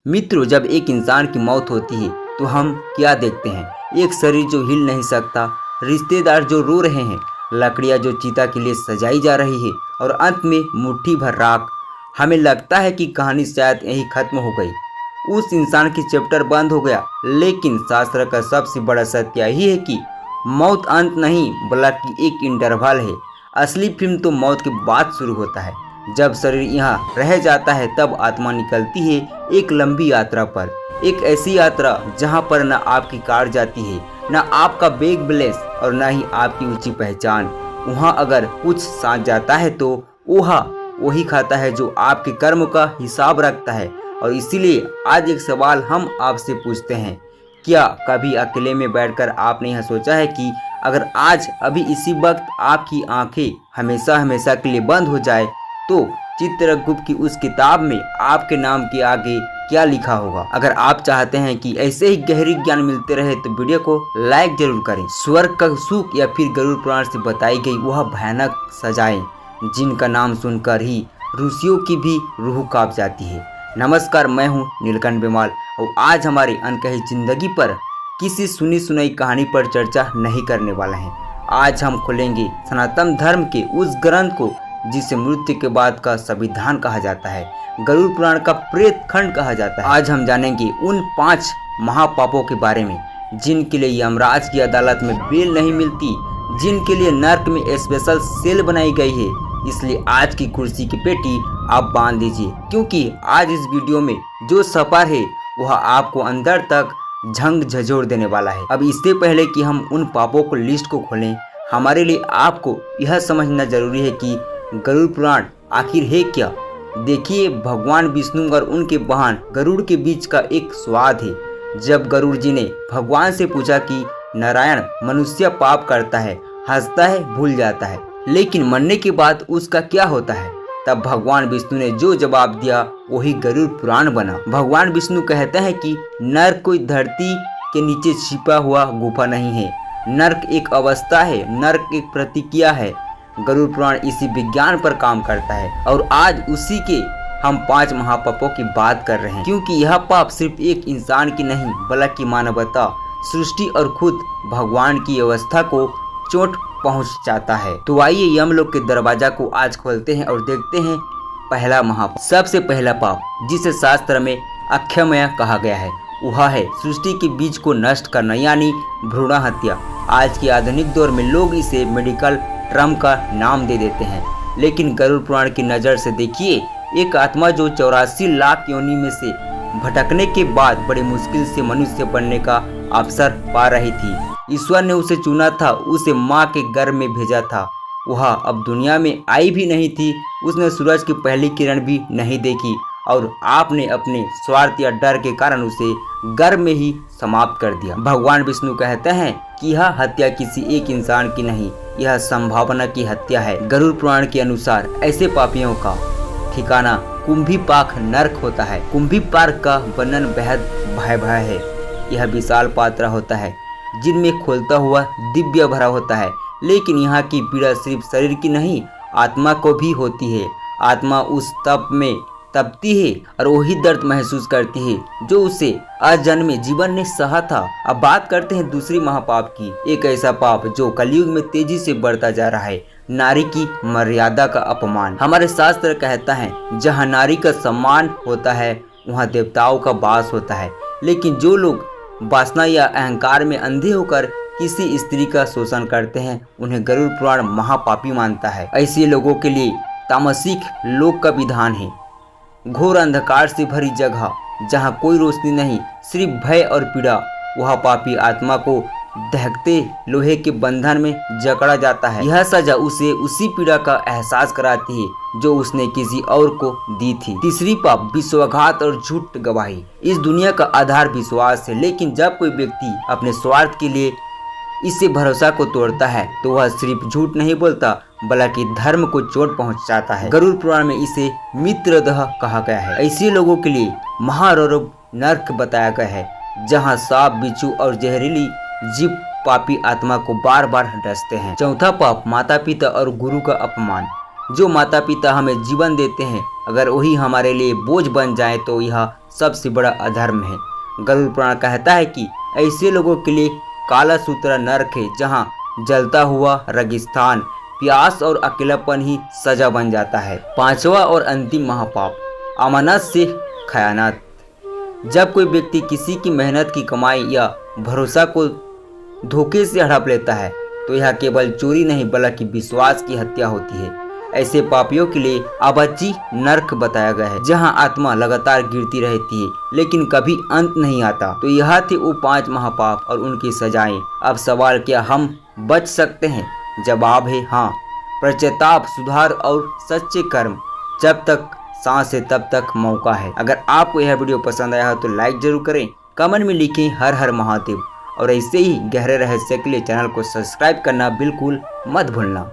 मित्रों, जब एक इंसान की मौत होती है तो हम क्या देखते हैं? एक शरीर जो हिल नहीं सकता, रिश्तेदार जो रो रहे हैं, लकड़ियां जो चिता के लिए सजाई जा रही है और अंत में मुट्ठी भर राख। हमें लगता है कि कहानी शायद यहीं खत्म हो गई, उस इंसान की चैप्टर बंद हो गया। लेकिन शास्त्र का सबसे बड़ा सत्य यही है कि मौत अंत नहीं बल्कि एक इंटरवल है। असली फिल्म तो मौत के बाद शुरू होता है। जब शरीर यहाँ रह जाता है तब आत्मा निकलती है एक लंबी यात्रा पर। एक ऐसी यात्रा जहाँ पर न आपकी कार जाती है, न आपका बैग बैलेंस और न ही आपकी ऊंची पहचान। वहाँ अगर कुछ साथ जाता है तो वही खाता है जो आपके कर्म का हिसाब रखता है। और इसीलिए आज एक सवाल हम आपसे पूछते हैं, क्या कभी अकेले में बैठकर आपने यह सोचा है कि अगर आज अभी इसी वक्त आपकी आंखें हमेशा हमेशा के लिए बंद हो जाए तो चित्रगुप्त की उस किताब में आपके नाम के आगे क्या लिखा होगा? अगर आप चाहते हैं कि ऐसे ही गहरी ज्ञान मिलते रहे तो वीडियो को लाइक जरूर करें। स्वर्ग का सुख या फिर गरुड़ पुराण से बताई गई वह भयानक सजाएं जिनका नाम सुनकर ही ऋषियों की भी रूह कांप जाती है। नमस्कार, मैं हूं नीलकंठ बेमाल और आज हमारी अनकही जिंदगी पर किसी सुनी सुनाई कहानी पर चर्चा नहीं करने वाला है। आज हम खोलेंगे सनातन धर्म के उस ग्रंथ को जिसे मृत्यु के बाद का संविधान कहा जाता है, गरुड़ पुराण का प्रेत खंड कहा जाता है। आज हम जानेंगे उन 5 महापापों के बारे में जिनके लिए यमराज की अदालत में बेल नहीं मिलती, जिनके लिए नर्क में स्पेशल सेल बनाई गई है। इसलिए आज की कुर्सी की पेटी आप बांध दीजिए, क्योंकि आज इस वीडियो में जो सफर है वह आपको अंदर तक झंग झंझोर देने वाला है। अब इससे पहले कि हम उन पापों को लिस्ट को खोलें, हमारे लिए आपको यह समझना जरूरी है कि गरुड़ पुराण आखिर है क्या। देखिए, भगवान विष्णु और उनके वाहन गरुड़ के बीच का एक स्वाद है। जब गरुड़ जी ने भगवान से पूछा कि नारायण मनुष्य पाप करता है, हंसता है, भूल जाता है, लेकिन मरने के बाद उसका क्या होता है? तब भगवान विष्णु ने जो जवाब दिया वही गरुड़ पुराण बना। भगवान विष्णु कहते हैं कि नर्क कोई धरती के नीचे छिपा हुआ गुफा नहीं है, नर्क एक अवस्था है, नर्क एक प्रतिक्रिया है। गरुड़ पुराण इसी विज्ञान पर काम करता है और आज उसी के हम 5 महापापों की बात कर रहे हैं, क्योंकि यह पाप सिर्फ एक इंसान की नहीं बल्कि मानवता, सृष्टि और खुद भगवान की अवस्था को चोट पहुंच जाता है। तो आइए यमलोक के दरवाजा को आज खोलते हैं और देखते हैं पहला महापाप। सबसे पहला पाप जिसे शास्त्र में अक्षम्य कहा गया है वह है सृष्टि के बीज को नष्ट करना, यानी भ्रूण हत्या। आज के आधुनिक दौर में लोग इसे मेडिकल टर्म का नाम दे देते हैं, लेकिन गरुड़ पुराण की नज़र से देखिए, एक आत्मा जो 84 लाख योनि में से भटकने के बाद बड़ी मुश्किल से मनुष्य बनने का अवसर पा रही थी। ईश्वर ने उसे चुना था, उसे माँ के गर्भ में भेजा था। वह अब दुनिया में आई भी नहीं थी, उसने सूरज की पहली किरण भी नहीं देखी और आपने अपने स्वार्थ या डर के कारण उसे गर्भ में ही समाप्त कर दिया। भगवान विष्णु कहते हैं कि यह हत्या किसी एक इंसान की नहीं, यह संभावना की हत्या है। गरुड़ पुराण के अनुसार ऐसे पापियों का ठिकाना कुंभीपाक नर्क होता है। कुंभीपाक का वर्णन बेहद भयावह है। यह विशाल पात्र होता है जिनमें खोलता हुआ दिव्य भरा होता है, लेकिन यहाँ की पीड़ा सिर्फ शरीर की नहीं आत्मा को भी होती है। आत्मा उस तप में तपती है और वही दर्द महसूस करती है जो उसे अजन्मे जीवन ने सहा था। अब बात करते हैं दूसरी महापाप की, एक ऐसा पाप जो कलयुग में तेजी से बढ़ता जा रहा है, नारी की मर्यादा का अपमान। हमारे शास्त्र कहता है जहाँ नारी का सम्मान होता है वहाँ देवताओं का वास होता है। लेकिन जो लोग वासना या अहंकार में अंधे होकर किसी स्त्री का शोषण करते हैं उन्हें गरुड़ पुराण महापापी मानता है। ऐसे लोगों के लिए तामसिक लोक का विधान है, घोर अंधकार से भरी जगह जहाँ कोई रोशनी नहीं, सिर्फ भय और पीड़ा। वह पापी आत्मा को दहकते लोहे के बंधन में जकड़ा जाता है। यह सजा उसे उसी पीड़ा का एहसास कराती है जो उसने किसी और को दी थी। तीसरी पाप विश्वासघात और झूठ गवाही। इस दुनिया का आधार विश्वास है, लेकिन जब कोई व्यक्ति अपने स्वार्थ के लिए इससे भरोसा को तोड़ता है तो वह सिर्फ झूठ नहीं बोलता बल्कि धर्म को चोट पहुंचाता है। गरुड़ पुराण में इसे मित्रदह कहा गया है। ऐसे लोगों के लिए महारौरव नर्क बताया गया है जहां सांप, बिच्छू और जहरीली जीव पापी आत्मा को बार बार डसते हैं। चौथा पाप माता पिता और गुरु का अपमान। जो माता पिता हमें जीवन देते हैं अगर वही हमारे लिए बोझ बन जाए तो यह सबसे बड़ा अधर्म है। गरुड़ पुराण कहता है कि ऐसे लोगों के लिए काला सूत्रा नरक है, जहाँ जलता हुआ रेगिस्तान, प्यास और अकेलापन ही सजा बन जाता है। पांचवा और अंतिम महापाप, अमानत से खयानत। जब कोई व्यक्ति किसी की मेहनत की कमाई या भरोसा को धोखे से हड़प लेता है तो यह केवल चोरी नहीं बल्कि विश्वास की हत्या होती है। ऐसे पापियों के लिए अबची नरक बताया गया है, जहां आत्मा लगातार गिरती रहती है लेकिन कभी अंत नहीं आता। तो यह थे वो 5 महापाप और उनकी सजाएं। अब सवाल, क्या हम बच सकते हैं? जवाब है हाँ। पश्चाताप, सुधार और सच्चे कर्म, जब तक सांस है तब तक मौका है। अगर आपको यह वीडियो पसंद आया हो तो लाइक जरूर करें, कमेंट में लिखें हर हर महादेव, और ऐसे ही गहरे रहस्य के लिए चैनल को सब्सक्राइब करना बिल्कुल मत भूलना।